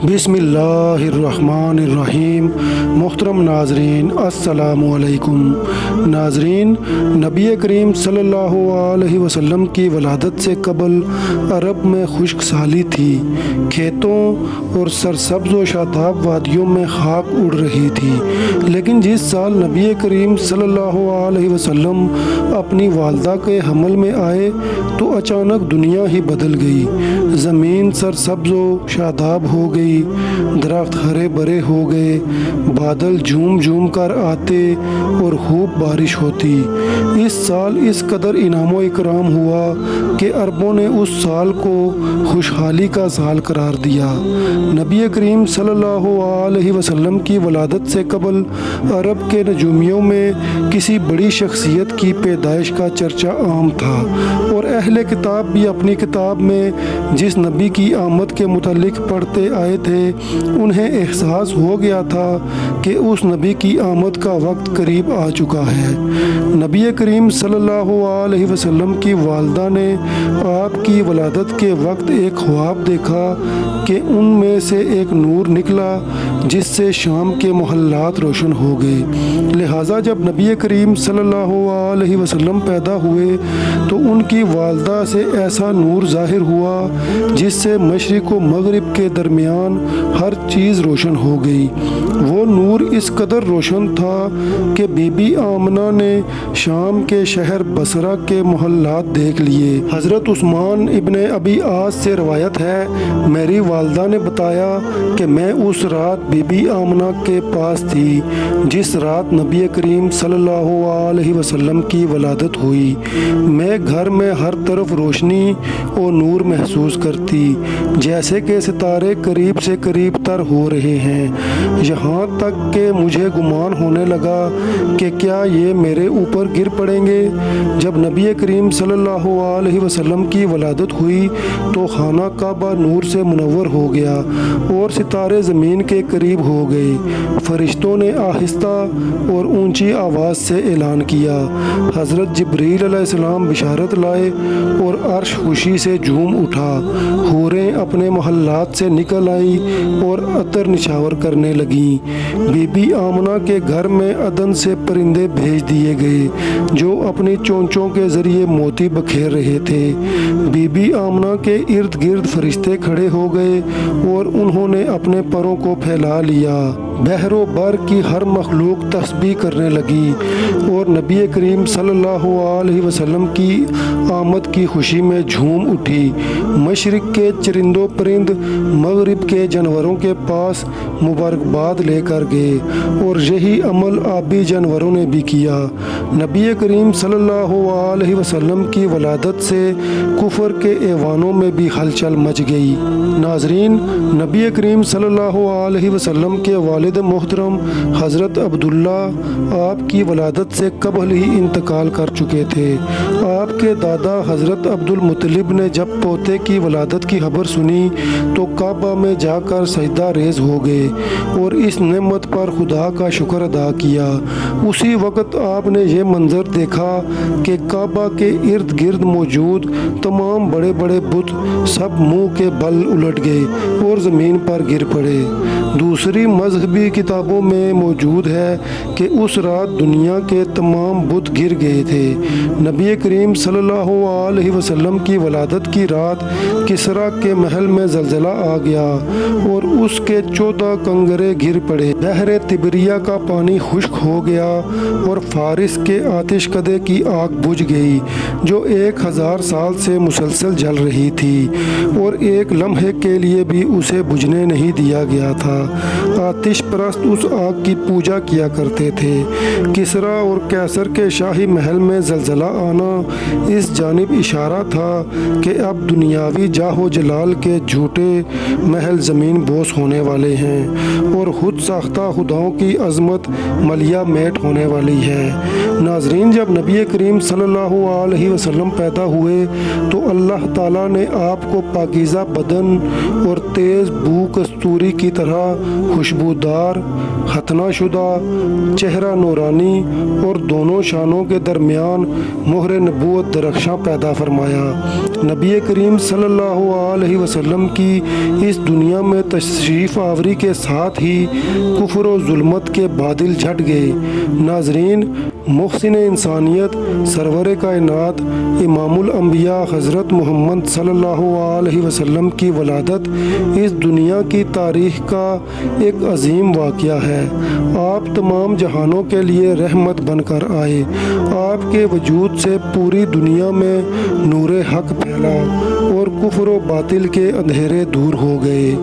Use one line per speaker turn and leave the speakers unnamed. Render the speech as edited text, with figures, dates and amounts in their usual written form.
بسم اللہ الرحمن الرحیم۔ محترم ناظرین السلام علیکم۔ ناظرین، نبی کریم صلی اللہ علیہ وسلم کی ولادت سے قبل عرب میں خشک سالی تھی۔ کھیتوں اور سرسبز و شاداب وادیوں میں خاک اڑ رہی تھی، لیکن جس سال نبی کریم صلی اللہ علیہ وسلم اپنی والدہ کے حمل میں آئے تو اچانک دنیا ہی بدل گئی۔ زمین سرسبز و شاداب ہو گئی، درخت ہرے بھرے ہو گئے، بادل جھوم جھوم کر آتے اور خوب بارش ہوتی۔ اس سال اس قدر انعام و اکرام ہوا کہ عربوں نے اس سال کو خوشحالی کا سال قرار دیا۔ نبی کریم صلی اللہ علیہ وسلم کی ولادت سے قبل عرب کے نجومیوں میں کسی بڑی شخصیت کی پیدائش کا چرچا عام تھا، اور اہل کتاب بھی اپنی کتاب میں جس نبی کی آمد کے متعلق پڑھتے آئے تھے انہیں احساس ہو گیا تھا کہ اس نبی کی آمد کا وقت قریب آ چکا ہے۔ نبی کریم صلی اللہ علیہ وسلم کی والدہ نے آپ کی ولادت کے وقت ایک خواب دیکھا کہ ان میں سے ایک نور نکلا جس سے شام کے محلات روشن ہو گئے۔ لہٰذا جب نبی کریم صلی اللہ علیہ وسلم پیدا ہوئے تو ان کی والدہ سے ایسا نور ظاہر ہوا جس سے مشرق و مغرب کے درمیان ہر چیز روشن ہو گئی۔ وہ نور اس قدر روشن تھا کہ بی بی آمنہ نے شام کے شہر بصرہ کے محلات دیکھ لیے۔ حضرت عثمان ابن ابی عاص سے روایت ہے، میری والدہ نے بتایا کہ میں اس رات بی بی آمنہ کے پاس تھی جس رات نبی کریم صلی اللہ علیہ وسلم کی ولادت ہوئی۔ میں گھر میں ہر طرف روشنی اور نور محسوس کرتی، جیسے کہ ستارے قریب سے قریب تر ہو رہے ہیں، یہاں تک کہ مجھے گمان ہونے لگا کہ کیا یہ میرے اوپر گر پڑیں گے۔ جب نبی کریم صلی اللہ علیہ وسلم کی ولادت ہوئی تو خانہ کعبہ نور سے منور ہو گیا اور ستارے زمین کے قریب ہو گئے۔ فرشتوں نے آہستہ اور اونچی آواز سے اعلان کیا، حضرت جبریل علیہ السلام بشارت لائے اور عرش خوشی سے جھوم اٹھا۔ حوریں اپنے محلات سے نکل آئیں اور عطر نچھاور کرنے لگیں۔ بی بی آمنہ کے گھر میں عدن سے پرندے بھیج دیے گئے جو اپنی چونچوں کے ذریعے موتی بکھیر رہے تھے۔ بی بی آمنہ کے ارد گرد فرشتے کھڑے ہو گئے اور انہوں نے اپنے پروں کو پھیلا لیا۔ بحر و بر کی ہر مخلوق تسبیح کرنے لگی اور نبی کریم صلی اللہ علیہ وسلم کی آمد کی خوشی میں جھوم اٹھی۔ مشرق کے چرند و پرند مغرب کے جانوروں کے پاس مبارکباد لے کر گئے اور یہی عمل آبی جانوروں نے بھی کیا۔ نبی کریم صلی اللہ علیہ وسلم کی ولادت سے کفر کے ایوانوں میں بھی ہلچل مچ گئی۔ ناظرین، نبی کریم صلی اللہ علیہ وسلم کے والد محترم حضرت عبداللہ آپ کی ولادت سے قبل ہی انتقال کر چکے تھے۔ آپ کے دادا حضرت عبد المطلب نے جب پوتے کی ولادت کی خبر سنی تو کعبہ میں جا کر سجدہ ریز ہو گئے اور اس نعمت پر خدا کا شکر ادا کیا۔ اسی وقت آپ نے یہ منظر دیکھا کہ کعبہ کے ارد گرد موجود تمام بڑے بڑے بت سب منہ کے بل الٹ گئے اور زمین پر گر پڑے۔ دوسری مذہبی کتابوں میں موجود ہے کہ اس رات دنیا کے تمام بت گر گئے تھے۔ نبی کریم صلی اللہ علیہ وسلم کی ولادت کی رات کسریٰ کے محل میں زلزلہ آ گیا اور اس کے 14 کنگرے گر پڑے۔ بحر تبریہ کا پانی خشک ہو گیا اور فارس کے آتش کدے کی آگ بجھ گئی جو 1000 سال سے مسلسل جل رہی تھی اور ایک لمحے کے لیے بھی اسے بجھنے نہیں دیا گیا تھا۔ آتش پرست اس آگ کی پوجا کیا کرتے تھے۔ کسریٰ اور قیصر کے شاہی محل میں زلزلہ آنا اس جانب اشارہ تھا کہ اب دنیاوی جاہ و جلال کے جھوٹے محل زمین بوس ہونے والے ہیں اور خود ساختہ خداؤں کی عظمت ملیہ میٹ ہونے والی ہے۔ ناظرین، جب نبی کریم صلی اللہ علیہ وسلم پیدا ہوئے تو اللہ تعالیٰ نے آپ کو پاکیزہ بدن اور تیز بو کستوری کی طرح خوشبودار دار، ختنہ شدہ، چہرہ نورانی اور دونوں شانوں کے درمیان مہر نبوت درخشاں پیدا فرمایا۔ نبی کریم صلی اللہ علیہ وسلم کی اس دنیا میں تشریف آوری کے ساتھ ہی کفر و ظلمت کے بادل چھٹ گئے۔ ناظرین، محسن انسانیت، سرور کائنات، امام الانبیاء حضرت محمد صلی اللہ علیہ وسلم کی ولادت اس دنیا کی تاریخ کا ایک عظیم واقعہ ہے۔ آپ تمام جہانوں کے لیے رحمت بن کر آئے۔ آپ کے وجود سے پوری دنیا میں نور حق پھیلا اور کفر و باطل کے اندھیرے دور ہو گئے۔